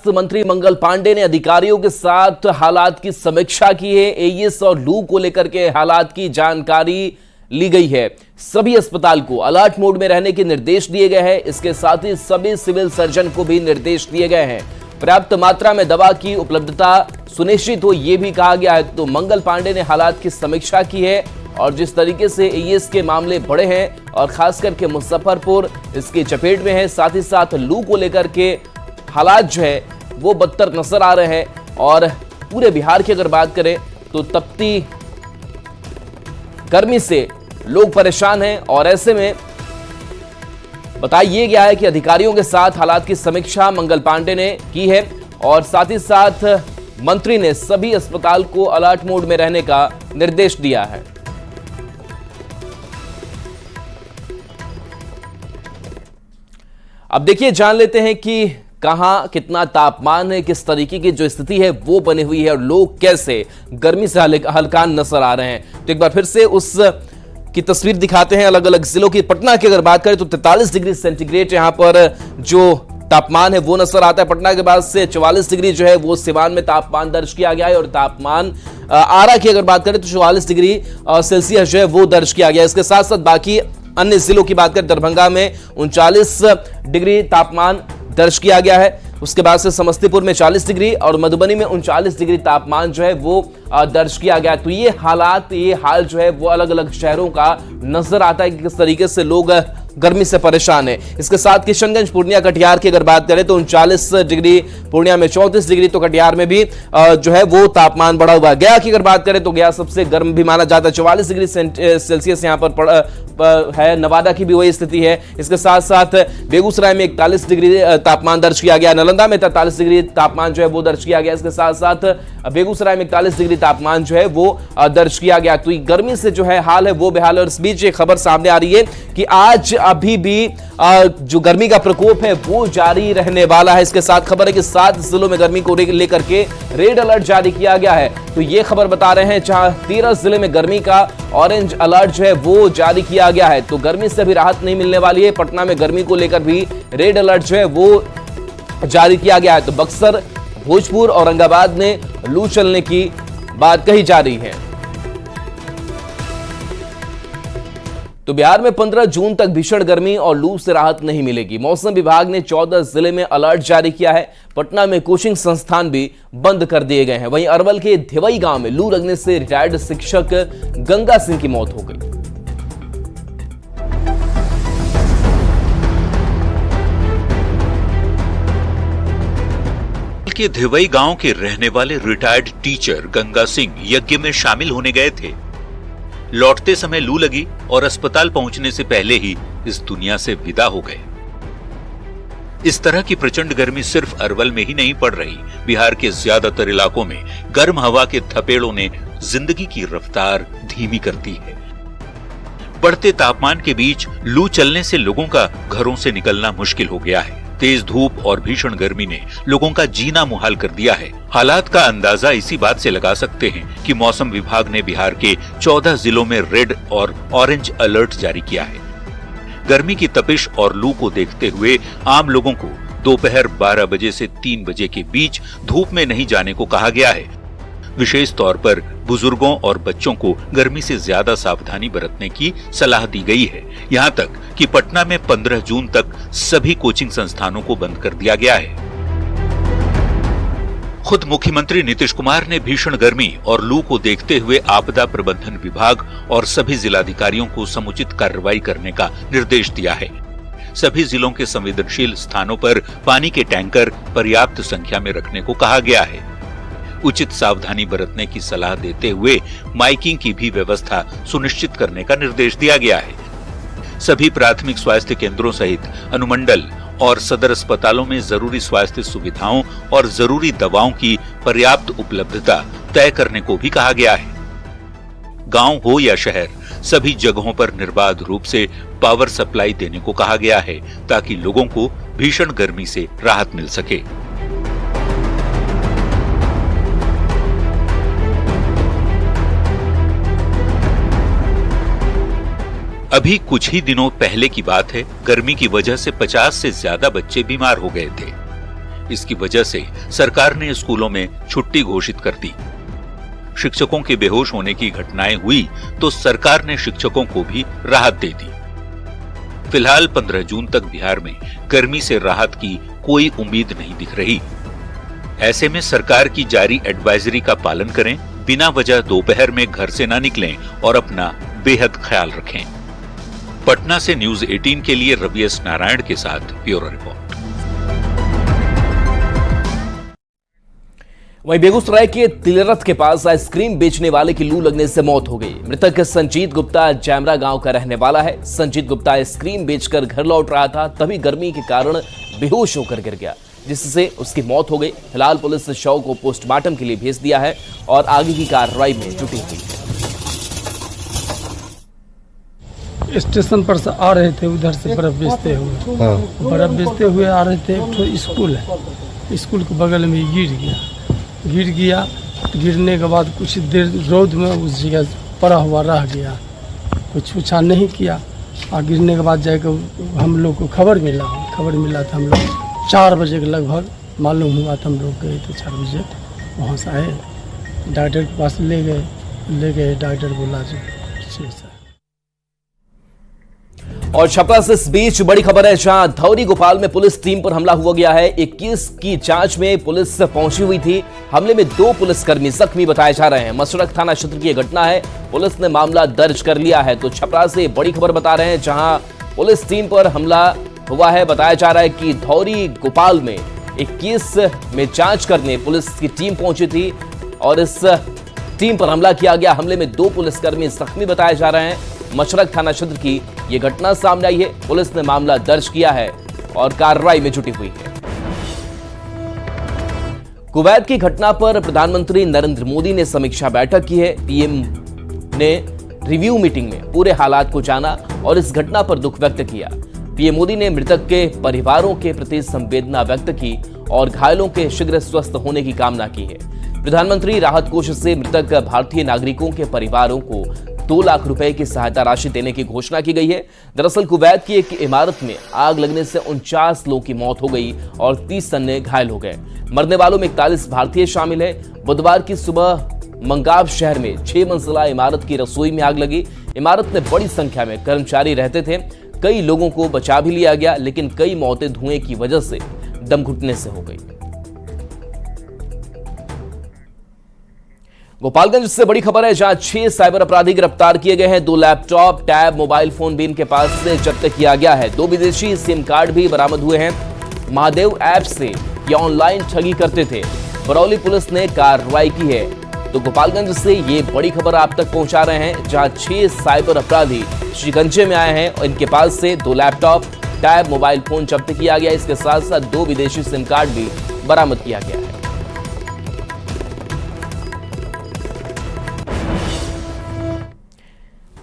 स्वास्थ्य मंत्री मंगल पांडे ने अधिकारियों के साथ हालात की समीक्षा की है। एईएस और लू को लेकर के हालात की जानकारी ली गई है। सभी अस्पताल को अलर्ट मोड में रहने के निर्देश दिए गए हैं। इसके साथ ही सभी सिविल सर्जन को भी निर्देश दिए गए हैं। पर्याप्त मात्रा में दवा की उपलब्धता सुनिश्चित हो, यह भी कहा गया है। तो मंगल पांडे ने हालात की समीक्षा की है और जिस तरीके से एईएस के मामले बढ़े हैं और खास करके मुजफ्फरपुर इसकी चपेट में है, साथ ही साथ लू को लेकर के हालात जो है वो बदतर नजर आ रहे हैं। और पूरे बिहार की अगर बात करें तो तपती गर्मी से लोग परेशान हैं और ऐसे में बताया गया है कि अधिकारियों के साथ हालात की समीक्षा मंगल पांडे ने की है और साथ ही साथ मंत्री ने सभी अस्पताल को अलर्ट मोड में रहने का निर्देश दिया है। अब देखिए, जान लेते हैं कि कहां कितना तापमान है, किस तरीके की जो स्थिति है वो बनी हुई है और लोग कैसे गर्मी से हलकान नजर आ रहे हैं। तो एक बार फिर से उस की तस्वीर दिखाते हैं अलग अलग जिलों की। पटना की अगर बात करें तो 43 डिग्री सेंटीग्रेड यहां पर जो तापमान है वो नजर आता है। पटना के बाद से 44 डिग्री जो है वो सिवान में तापमान दर्ज किया गया है और तापमान आरा की अगर बात करें तो 44 डिग्री सेल्सियस जो है वो दर्ज किया गया है। इसके साथ साथ बाकी अन्य जिलों की बात करें, दरभंगा में 39 डिग्री तापमान दर्ज किया गया है। उसके बाद से समस्तीपुर में 40 डिग्री और मधुबनी में 39 डिग्री तापमान जो है वो दर्ज किया गया। तो ये हाल जो है वो अलग अलग शहरों का नजर आता है कि किस तरीके से लोग गर्मी से परेशान है। इसके साथ किशनगंज, पूर्णिया, कटिहार की अगर बात करें तो 39 डिग्री, पूर्णिया में 34 डिग्री, तो कटिहार में भी जो है वो तापमान बढ़ा हुआ है। गया की अगर बात करें तो गया सबसे गर्म भी माना जाता है, 44 डिग्री सेल्सियस यहाँ पर है। नवादा की भी वही स्थिति है। इसके साथ साथ बेगूसराय में 41 डिग्री तापमान दर्ज किया गया, नालंदा में 43 डिग्री तापमान जो है वो दर्ज किया गया। इसके साथ साथ बेगूसराय में 41 डिग्री तापमान जो है वो दर्ज किया गया। तो गर्मी से जो है हाल है वो बेहाल है। और इस बीच एक खबर सामने आ रही है कि आज अभी भी जो गर्मी का प्रकोप है वो जारी रहने वाला है। इसके साथ खबर है कि 7 जिलों में गर्मी को लेकर के रेड अलर्ट जारी किया गया है। तो ये खबर बता रहे हैं जहां 13 जिले में गर्मी का ऑरेंज अलर्ट जो है वो जारी किया गया है। तो गर्मी से भी राहत नहीं मिलने वाली है। पटना में गर्मी को लेकर भी रेड अलर्ट जो है वो जारी किया गया है। तो बक्सर, भोजपुर, औरंगाबाद में लू चलने की बात कही जा रही है। तो बिहार में 15 जून तक भीषण गर्मी और लू से राहत नहीं मिलेगी। मौसम विभाग ने 14 जिले में अलर्ट जारी किया है। पटना में कोचिंग संस्थान भी बंद कर दिए गए हैं। वहीं अरवल के धिवई गांव में लू लगने से रिटायर्ड शिक्षक गंगा सिंह की मौत हो गई। के धिवई गांव के रहने वाले रिटायर्ड टीचर गंगा सिंह यज्ञ में शामिल होने गए थे। लौटते समय लू लगी और अस्पताल पहुंचने से पहले ही इस दुनिया से विदा हो गए। इस तरह की प्रचंड गर्मी सिर्फ अरवल में ही नहीं पड़ रही, बिहार के ज्यादातर इलाकों में गर्म हवा के थपेड़ों ने जिंदगी की रफ्तार धीमी कर दी है। बढ़ते तापमान के बीच लू चलने से लोगों का घरों से निकलना मुश्किल हो गया है। तेज धूप और भीषण गर्मी ने लोगों का जीना मुहाल कर दिया है। हालात का अंदाजा इसी बात से लगा सकते हैं कि मौसम विभाग ने बिहार के 14 जिलों में रेड और ऑरेंज अलर्ट जारी किया है। गर्मी की तपिश और लू को देखते हुए आम लोगों को दोपहर 12 बजे से 3 बजे के बीच धूप में नहीं जाने को कहा गया है। विशेष तौर पर बुजुर्गों और बच्चों को गर्मी से ज्यादा सावधानी बरतने की सलाह दी गई है। यहां तक कि पटना में 15 जून तक सभी कोचिंग संस्थानों को बंद कर दिया गया है। खुद मुख्यमंत्री नीतीश कुमार ने भीषण गर्मी और लू को देखते हुए आपदा प्रबंधन विभाग और सभी जिलाधिकारियों को समुचित कार्रवाई करने का निर्देश दिया है। सभी जिलों के संवेदनशील स्थानों पर पानी के टैंकर पर्याप्त संख्या में रखने को कहा गया है। उचित सावधानी बरतने की सलाह देते हुए माइकिंग की भी व्यवस्था सुनिश्चित करने का निर्देश दिया गया है। सभी प्राथमिक स्वास्थ्य केंद्रों सहित अनुमंडल और सदर अस्पतालों में जरूरी स्वास्थ्य सुविधाओं और जरूरी दवाओं की पर्याप्त उपलब्धता तय करने को भी कहा गया है। गांव हो या शहर, सभी जगहों पर निर्बाध रूप से पावर सप्लाई देने को कहा गया है ताकि लोगों को भीषण गर्मी से राहत मिल सके। अभी कुछ ही दिनों पहले की बात है, गर्मी की वजह से 50 से ज्यादा बच्चे बीमार हो गए थे। इसकी वजह से सरकार ने स्कूलों में छुट्टी घोषित कर दी। शिक्षकों के बेहोश होने की घटनाएं हुई तो सरकार ने शिक्षकों को भी राहत दे दी। फिलहाल 15 जून तक बिहार में गर्मी से राहत की कोई उम्मीद नहीं दिख रही। ऐसे में सरकार की जारी एडवाइजरी का पालन करें, बिना वजह दोपहर में घर से ना निकलें और अपना बेहद ख्याल रखें। पटना से न्यूज 18 के लिए रवि एस नारायण के साथ ब्यूरो रिपोर्ट। वहीं बेगूसराय के तिलरथ के पास आइसक्रीम बेचने वाले की लू लगने से मौत हो गई। मृतक संजीत गुप्ता जैमरा गांव का रहने वाला है। संजीत गुप्ता आइसक्रीम बेचकर घर लौट रहा था, तभी गर्मी के कारण बेहोश होकर गिर गया, जिससे उसकी मौत हो गई। फिलहाल पुलिस ने शव को पोस्टमार्टम के लिए भेज दिया है और आगे की कार्रवाई में जुटी हुई है। स्टेशन पर से आ रहे थे, उधर से बर्फ बेचते हुए आ रहे थे। एक तो स्कूल है, स्कूल के बगल में गिर गया। गिरने के बाद कुछ देर रोड में उस जगह पड़ा हुआ रह गया, कुछ पूछा नहीं किया। और गिरने के बाद जाकर हम लोग को खबर मिला था। हम लोग 4 बजे के लगभग मालूम हुआ था। हम लोग गए थे 4 बजे, वहाँ से आए, डॉक्टर के पास ले गए। डॉक्टर बोला जो ठीक है। और छपरा से इस बीच बड़ी खबर है, जहां धौरी गोपाल में पुलिस टीम पर हमला हुआ गया है। 21 की जांच में पुलिस पहुंची हुई थी। हमले में 2 पुलिसकर्मी जख्मी बताए जा रहे हैं। मसरख थाना क्षेत्र की यह घटना है, पुलिस ने मामला दर्ज कर लिया है। तो छपरा से बड़ी खबर बता रहे हैं, जहां पुलिस टीम पर हमला हुआ है। बताया जा रहा है कि धौरी गोपाल में 21 में जांच करने पुलिस की टीम पहुंची थी और इस टीम पर हमला किया गया। हमले में 2 पुलिसकर्मी जख्मी बताए जा रहे हैं। मशरक थाना क्षेत्र की ये घटना सामने आई है। पुलिस ने मामला दर्ज किया है और कार्रवाई में जुटी हुई है। कुवैत की घटना पर प्रधानमंत्री नरेंद्र मोदी ने समीक्षा बैठक की है। पीएम ने रिव्यू मीटिंग में पूरे हालात को जाना और इस घटना पर दुख व्यक्त किया। पीएम मोदी ने मृतक के परिवारों के प्रति संवेदना व्यक्त की और घायलों के शीघ्र स्वस्थ होने की कामना की है। प्रधानमंत्री राहत कोष से मृतक भारतीय नागरिकों के परिवारों को 2 लाख रुपए की सहायता राशि देने की घोषणा की गई है। दरअसल कुवैत की एक इमारत में आग लगने से 49 लोगों की मौत हो गई और 30 अन्य घायल हो गए। मरने वालों में 41 भारतीय शामिल है। बुधवार की सुबह मंगाब शहर में 6 मंजिला इमारत की रसोई में आग लगी। इमारत में बड़ी संख्या में कर्मचारी रहते थे। कई लोगों को बचा भी लिया गया, लेकिन कई मौतें धुएं की वजह से दम घुटने से हो गई। गोपालगंज से बड़ी खबर है, जहां 6 साइबर अपराधी गिरफ्तार किए गए हैं। 2 लैपटॉप, टैब, मोबाइल फोन भी इनके पास से जब्त किया गया है। 2 विदेशी सिम कार्ड भी बरामद हुए हैं। महादेव ऐप से ये ऑनलाइन ठगी करते थे। बरौली पुलिस ने कार्रवाई की है। तो गोपालगंज से ये बड़ी खबर आप तक पहुंचा रहे हैं, जहां 6 साइबर अपराधी शिकंजे में आए हैं और इनके पास से 2 लैपटॉप, टैब, मोबाइल फोन जब्त किया गया। इसके साथ साथ 2 विदेशी सिम कार्ड भी बरामद किया गया है।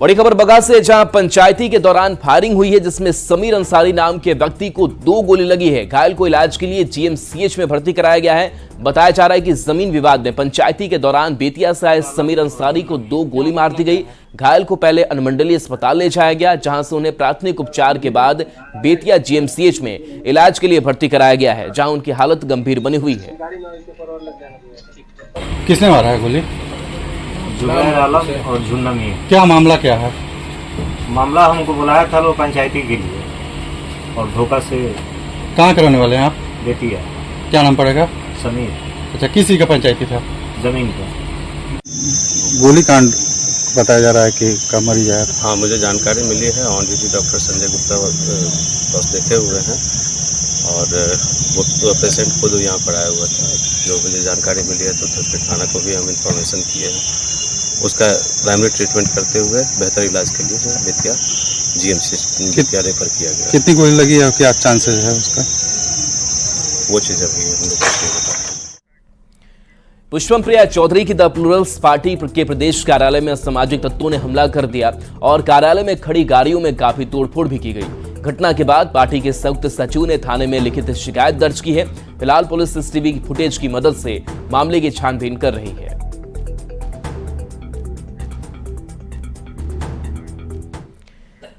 बड़ी खबर बगा से, जहां पंचायती के दौरान फायरिंग हुई है, जिसमें समीर अंसारी नाम के व्यक्ति को 2 गोली लगी है। घायल को इलाज के लिए जीएमसीएच में भर्ती कराया गया है। बताया जा रहा है कि जमीन विवाद में पंचायती के दौरान बेतिया से आए समीर अंसारी को 2 गोली मार दी गई। घायल को पहले अनुमंडलीय अस्पताल ले जाया गया, जहां से उन्हें प्राथमिक उपचार के बाद बेतिया जीएमसीएच में इलाज के लिए भर्ती कराया गया है, जहां उनकी हालत गंभीर बनी हुई है। किसने मारा है गोली? जुबैर आलम और झुन्ना मियां। क्या मामला क्या है? मामला हमको बुलाया था लोग पंचायती के लिए और धोखा से। कहाँ के रहने वाले हैं आप? बेतिया। क्या नाम पड़ेगा? समीर। अच्छा, किसी का पंचायती था? जमीन का। गोली कांड बताया जा रहा है कि का मरीज है। हाँ, मुझे जानकारी मिली है। On duty doctor Sanjay Gupta पास देखे हुए हैं और वो तो पेशेंट खुद यहाँ पर आया हुआ था। जो मुझे जानकारी मिली है तो फिर थाना को भी हम इंफॉर्मेशन किए हैं। उसका प्राइमरी ट्रीटमेंट करते हुए बेहतर इलाज के लिए बेतिया जीएमसीएच बेतिया रेफर किया गया। कितनी गोली लगी है, क्या चांसेस है उसका? वो चीज़ अभी हम लोग को बता। पुष्पम प्रिया चौधरी की द प्लूरल्स पार्टी के प्रदेश कार्यालय में असामाजिक तत्वों ने हमला कर दिया और कार्यालय में खड़ी गाड़ियों में काफी तोड़फोड़ भी की गई। घटना के बाद पार्टी के संयुक्त सचिव ने थाने में लिखित शिकायत दर्ज की है। फिलहाल पुलिस सीसीटीवी की फुटेज की मदद से मामले की छानबीन कर रही है।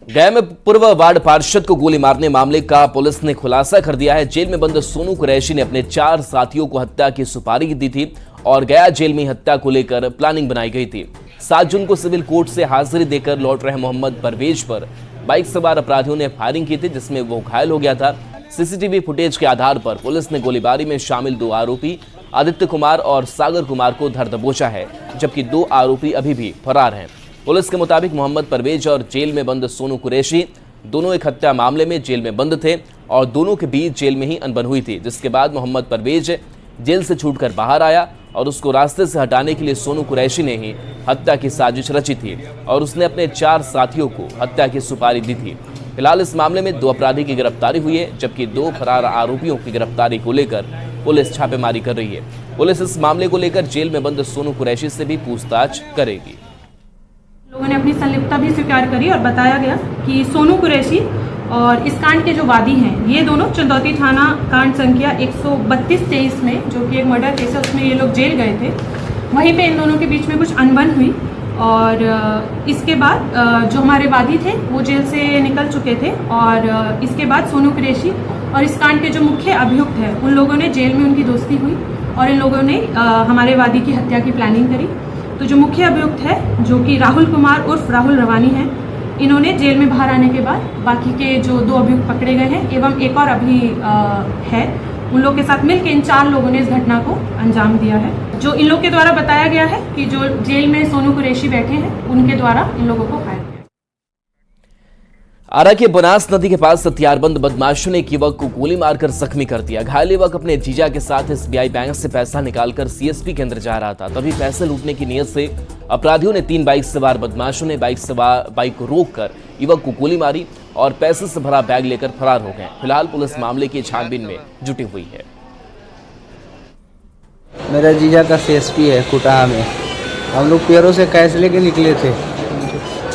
गया में पूर्व वार्ड पार्षद को गोली मारने मामले का पुलिस ने खुलासा कर दिया है। जेल में बंद सोनू कुरैशी ने अपने 4 साथियों को हत्या की सुपारी दी थी और गया जेल में हत्या को लेकर प्लानिंग बनाई गई थी। 7 जून को सिविल कोर्ट से हाजिरी देकर लौट रहे मोहम्मद परवेज पर बाइक सवार अपराधियों ने फायरिंग की थी, जिसमें वो घायल हो गया था। सीसीटीवी फुटेज के आधार पर पुलिस ने गोलीबारी में शामिल 2 आरोपी आदित्य कुमार और सागर कुमार को धर दबोचा है, जबकि 2 आरोपी अभी भी फरार हैं। पुलिस के मुताबिक मोहम्मद परवेज और जेल में बंद सोनू कुरैशी दोनों एक हत्या मामले में जेल में बंद थे और दोनों के बीच जेल में ही अनबन हुई थी, जिसके बाद मोहम्मद परवेज जेल से छूटकर बाहर आया और उसको रास्ते से हटाने के लिए सोनू कुरैशी ने ही हत्या की साजिश रची थी और उसने अपने 4 साथियों को हत्या की सुपारी दी थी। फिलहाल इस मामले में 2 अपराधी की गिरफ्तारी हुई है, जबकि 2 फरार आरोपियों की गिरफ्तारी को लेकर पुलिस छापेमारी कर रही है। पुलिस इस मामले को लेकर जेल में बंद सोनू कुरैशी से भी पूछताछ करेगी। लोगों ने अपनी संलिप्तता भी स्वीकार करी और बताया गया कि सोनू कुरैशी और इस कांड के जो वादी हैं, ये दोनों चंदौती थाना कांड संख्या 132-23 में, जो कि एक मर्डर केस है, उसमें ये लोग जेल गए थे। वहीं पे इन दोनों के बीच में कुछ अनबन हुई और इसके बाद जो हमारे वादी थे वो जेल से निकल चुके थे और इसके बाद सोनू कुरैशी और इस कांड के जो मुख्य अभियुक्त हैं, उन लोगों ने जेल में उनकी दोस्ती हुई और इन लोगों ने हमारे वादी की हत्या की प्लानिंग करी। तो जो मुख्य अभियुक्त है, जो कि राहुल कुमार उर्फ राहुल रवानी हैं, इन्होंने जेल में बाहर आने के बाद बाकी के जो 2 अभियुक्त पकड़े गए हैं एवं एक और अभी है, उन लोग के साथ मिलकर इन 4 लोगों ने इस घटना को अंजाम दिया है। जो इन लोग के द्वारा बताया गया है कि जो जेल में सोनू कुरैशी बैठे हैं, उनके द्वारा इन लोगों को फायर किया। आरा के बनास नदी के पास हथियारबंद बदमाशों ने एक युवक को गोली मारकर जख्मी कर दिया। घायल युवक अपने जीजा के साथ एसबीआई बैंक से पैसा निकालकर सीएसपी के अंदर जा रहा था, तभी पैसे लूटने की नीयत से अपराधियों ने 3 बाइक सवार बदमाशों ने बाइक को रोककर युवक को गोली मारी और पैसे से भरा बैग लेकर फरार हो गए। फिलहाल पुलिस मामले की छानबीन में जुटी हुई है। मेरा जीजा का सीएसपी है कुटाहा में। हम लोग पेरों से कैश लेके निकले थे।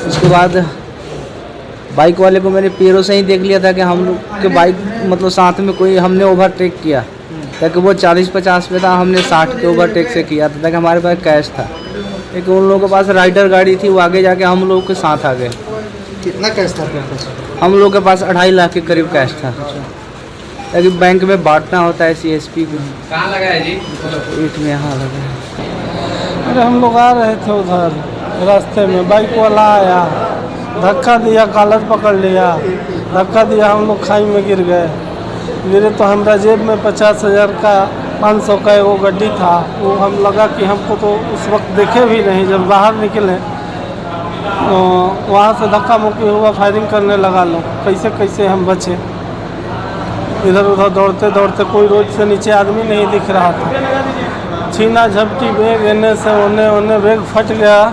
उसके बाद बाइक वाले को मैंने पेरों से ही देख लिया था कि हम लोग के बाइक मतलब साथ में कोई, हमने ओवरटेक किया ताकि वो 40-50 पे था, हमने 60 के ओवरटेक से किया था ताकि हमारे पास कैश था। लेकिन उन लोगों के पास राइडर गाड़ी थी, वो आगे जाके हम लोगों के साथ आ गए। कितना कैश था आपके पास? हम लोग के पास 2.5 लाख के करीब कैश था, ताकि बैंक में बांटना होता है सीएसपी को। कहाँ लगा है जी? पेट में यहाँ लगा है। अरे हम लोग आ रहे थे उधर, रास्ते में बाइक वाला आया, धक्का दिया, कॉलर पकड़ लिया, धक्का दिया, हम लोग खाई में गिर गए। गिरे तो हमारा जेब में 50,000 का 500 का वो गड्डी था। वो हम लगा कि हमको तो उस वक्त देखे भी नहीं, जब बाहर निकले तो वहाँ से धक्का मुक्की हुआ, फायरिंग करने लगा लोग। कैसे कैसे हम बचे, इधर उधर दौड़ते दौड़ते, कोई रोड से नीचे आदमी नहीं दिख रहा था। छीना झपटी बैग एने से ओने बैग फट गया।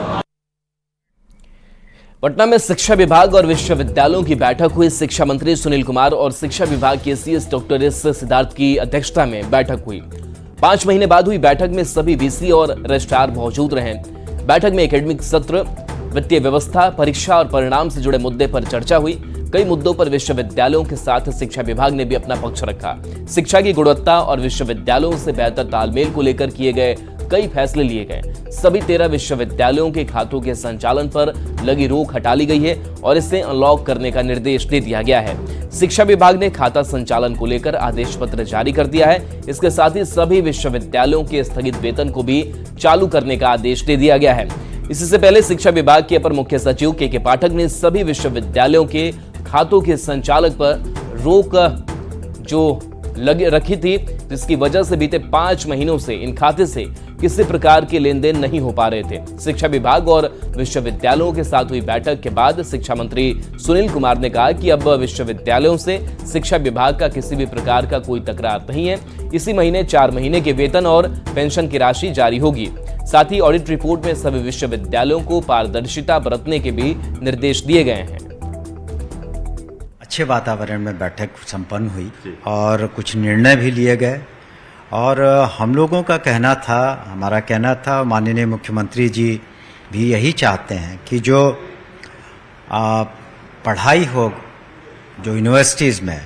पटना में शिक्षा विभाग और विश्वविद्यालयों की बैठक हुई। शिक्षा मंत्री सुनील कुमार और शिक्षा विभाग के सीएस डॉक्टर एस सिद्धार्थ की अध्यक्षता में बैठक हुई। 5 महीने बाद हुई बैठक में सभी वीसी और रजिस्ट्रार मौजूद रहे। बैठक में एकेडमिक सत्र, वित्तीय व्यवस्था, परीक्षा और परिणाम से जुड़े मुद्दे पर चर्चा हुई। कई मुद्दों पर विश्वविद्यालयों के साथ शिक्षा विभाग ने भी अपना पक्ष रखा। शिक्षा की गुणवत्ता और विश्वविद्यालयों से बेहतर तालमेल को लेकर किए गए कई फैसले लिए गए। सभी 13 विश्वविद्यालयों के खातों के संचालन पर लगी रोक हटा ली गई है और इसे अनलॉक करने का निर्देश दे दिया गया है। शिक्षा विभाग ने खाता संचालन को लेकर आदेश पत्र जारी कर दिया है। इसके साथ ही सभी विश्वविद्यालयों के स्थगित वेतन को भी चालू करने का आदेश दे दिया गया है। इससे पहले शिक्षा विभाग के अपर मुख्य सचिव के पाठक ने सभी विश्वविद्यालयों के खातों के संचालक पर रोक जो रखी थी, जिसकी वजह से बीते 5 महीनों से इन खाते से किसी प्रकार के लेन देन नहीं हो पा रहे थे। शिक्षा विभाग और विश्वविद्यालयों के साथ हुई बैठक के बाद शिक्षा मंत्री सुनील कुमार ने कहा कि अब विश्वविद्यालयों से शिक्षा विभाग का किसी भी प्रकार का कोई तकरार नहीं है। इसी महीने 4 महीने के वेतन और पेंशन की राशि जारी होगी। साथ ही ऑडिट रिपोर्ट में सभी विश्वविद्यालयों को पारदर्शिता बरतने के भी निर्देश दिए गए हैं। अच्छे वातावरण में बैठक संपन्न हुई और कुछ निर्णय भी लिए गए और हम लोगों का कहना था, हमारा कहना था, माननीय मुख्यमंत्री जी भी यही चाहते हैं कि जो पढ़ाई हो जो यूनिवर्सिटीज़ में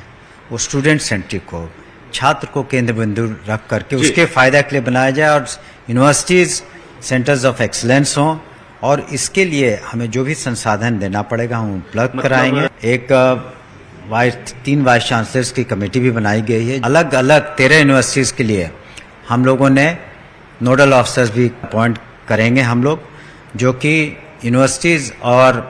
वो स्टूडेंट सेंट्रिक हो, छात्र को केंद्र बिंदु रख करके उसके फायदे के लिए बनाया जाए और यूनिवर्सिटीज़ सेंटर्स ऑफ एक्सीलेंस हों और इसके लिए हमें जो भी संसाधन देना पड़ेगा हम उपलब्ध कराएंगे। एक 3 वाइस चांसलर्स की कमेटी भी बनाई गई है। अलग अलग 13 यूनिवर्सिटीज़ के लिए हम लोगों ने नोडल ऑफिसर्स भी अपॉइंट करेंगे हम लोग, जो कि यूनिवर्सिटीज़ और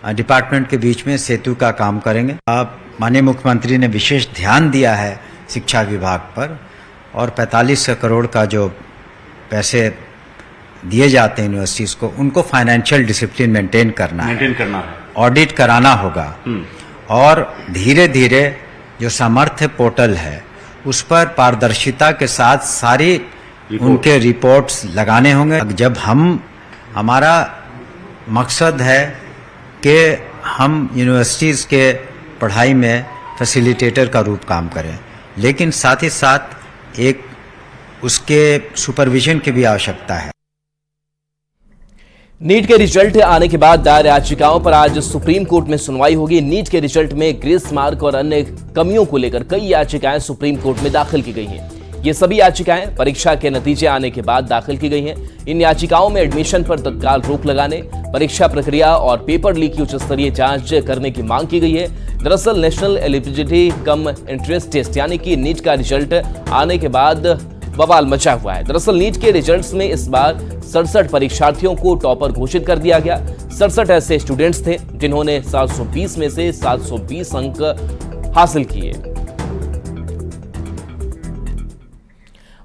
डिपार्टमेंट के बीच में सेतु का काम करेंगे। अब माननीय मुख्यमंत्री ने विशेष ध्यान दिया है शिक्षा विभाग पर, और 45 करोड़ का जो पैसे दिए जाते हैं यूनिवर्सिटीज़ को, उनको फाइनेंशियल डिसिप्लिन मेंटेन करना है, ऑडिट कराना होगा, और धीरे धीरे जो सामर्थ्य पोर्टल है उस पर पारदर्शिता के साथ सारी उनके रिपोर्ट्स लगाने होंगे। जब हमारा मकसद है कि हम यूनिवर्सिटीज़ के पढ़ाई में फैसिलिटेटर का रूप काम करें, लेकिन साथ ही साथ एक उसके सुपरविजन की भी आवश्यकता है। नीट के रिजल्ट आने के बाद दायर याचिकाओं पर आज सुप्रीम कोर्ट में सुनवाई होगी। नीट के रिजल्ट में ग्रेस मार्क और अन्य कमियों को लेकर कई याचिकाएं सुप्रीम कोर्ट में दाखिल की गई हैं। ये सभी याचिकाएं परीक्षा के नतीजे आने के बाद दाखिल की गई हैं। इन याचिकाओं में एडमिशन पर तत्काल रोक लगाने, परीक्षा प्रक्रिया और पेपर लीक की उच्च स्तरीय जांच करने की मांग की गई है। दरअसल national eligibility cum entrance test यानी कि नीट का रिजल्ट आने के बाद बवाल मचा हुआ है। दरअसल नीट के रिजल्ट्स में इस बार 67 परीक्षार्थियों को टॉपर घोषित कर दिया गया। 67 ऐसे स्टूडेंट्स थे जिन्होंने 720 में से 720 अंक हासिल किए।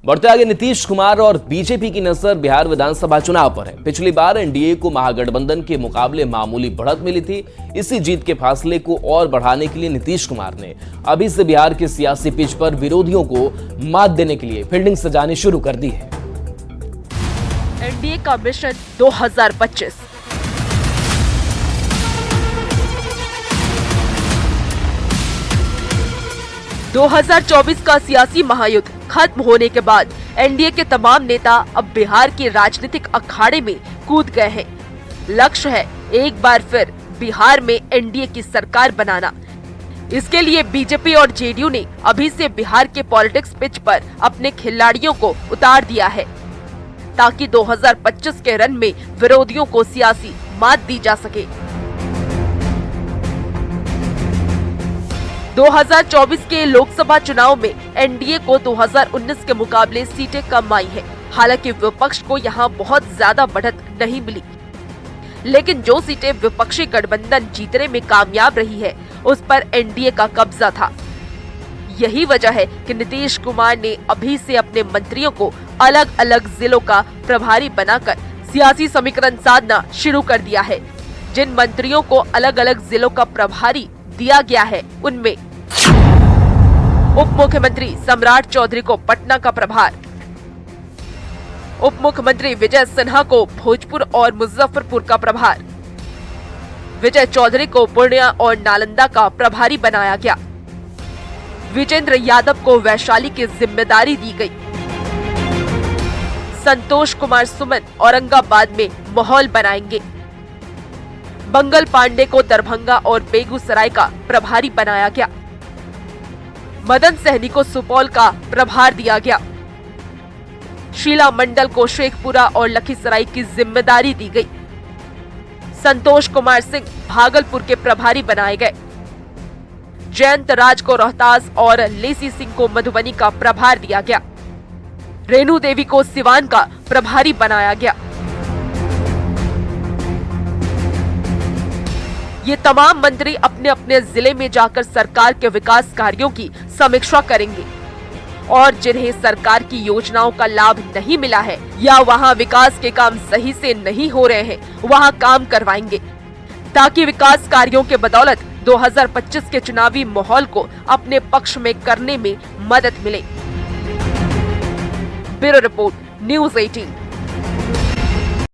बढ़ते आगे, नीतीश कुमार और बीजेपी की नजर बिहार विधानसभा चुनाव पर है। पिछली बार एनडीए को महागठबंधन के मुकाबले मामूली बढ़त मिली थी। इसी जीत के फासले को और बढ़ाने के लिए नीतीश कुमार ने अभी से बिहार के सियासी पिच पर विरोधियों को मात देने के लिए फील्डिंग सजानी शुरू कर दी है। एनडीए का मिशन 2025। (2024) का सियासी महायुद्ध खत्म होने के बाद एनडीए के तमाम नेता अब बिहार के राजनीतिक अखाड़े में कूद गए हैं। लक्ष्य है एक बार फिर बिहार में एनडीए की सरकार बनाना। इसके लिए बीजेपी और जेडीयू ने अभी से बिहार के पॉलिटिक्स पिच पर अपने खिलाड़ियों को उतार दिया है, ताकि 2025 के रन में विरोधियों को सियासी मात दी जा सके। 2024 के लोकसभा चुनाव में एनडीए को 2019 के मुकाबले सीटें कम आई है। हालांकि विपक्ष को यहां बहुत ज्यादा बढ़त नहीं मिली, लेकिन जो सीटें विपक्षी गठबंधन जीतने में कामयाब रही है उस पर एनडीए का कब्जा था। यही वजह है कि नीतीश कुमार ने अभी से अपने मंत्रियों को अलग अलग जिलों का प्रभारी बनाकर सियासी समीकरण साधना शुरू कर दिया है। जिन मंत्रियों को अलग अलग जिलों का प्रभारी दिया गया है उनमें उप मुख्यमंत्री सम्राट चौधरी को पटना का प्रभार, उप मुख्यमंत्री विजय सिन्हा को भोजपुर और मुजफ्फरपुर का प्रभार, विजय चौधरी को पूर्णिया और नालंदा का प्रभारी बनाया गया। विजेंद्र यादव को वैशाली की जिम्मेदारी दी गई। संतोष कुमार सुमन औरंगाबाद में माहौल बनाएंगे। मंगल पांडे को दरभंगा और बेगूसराय का प्रभारी बनाया गया। मदन सहनी को सुपौल का प्रभार दिया गया। शीला मंडल को शेखपुरा और लखीसराय की जिम्मेदारी दी गई। संतोष कुमार सिंह भागलपुर के प्रभारी बनाए गए। जयंत राज को रोहतास और लेसी सिंह को मधुबनी का प्रभार दिया गया। रेणु देवी को सिवान का प्रभारी बनाया गया। ये तमाम मंत्री अपने अपने जिले में जाकर सरकार के विकास कार्यों की समीक्षा करेंगे और जिन्हें सरकार की योजनाओं का लाभ नहीं मिला है या वहां विकास के काम सही से नहीं हो रहे हैं, वहां काम करवाएंगे, ताकि विकास कार्यों के बदौलत 2025 के चुनावी माहौल को अपने पक्ष में करने में मदद मिले। Bureau report, news 18।